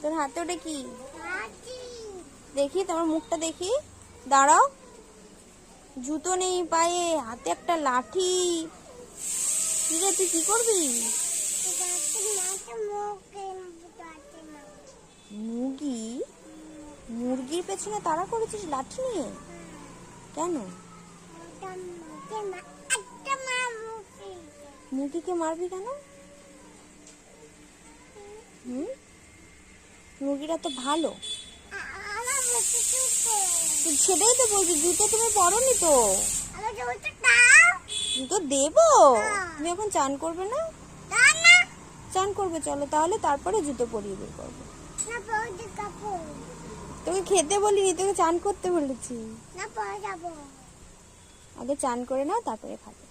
তোর হাতে ওটা কি? দেখি তোমার মুখটা দেখি। দাঁড়াও, জুতো নেই পায়ে, হাতে একটা লাঠি। কি রে, তুই কি করবি? মুরগি? মুরগির পেছনে তাড়া করেছিস লাঠি নিয়ে? কেন? মুরগিকে মারবি কেন? মুরগিটা তো ভালো। সেটাই তো বলছি, জুতো তুমি পরোনি তো। জুতো দেবো? তুমি এখন চান করবে না? চান করবে, চলো তাহলে, তারপরে জুতো পরিয়ে বের করবো। তোকে খেতে বলিনি, তোকে চান করতে বলেছি। আগে চান করে নাও, তারপরে খাবে।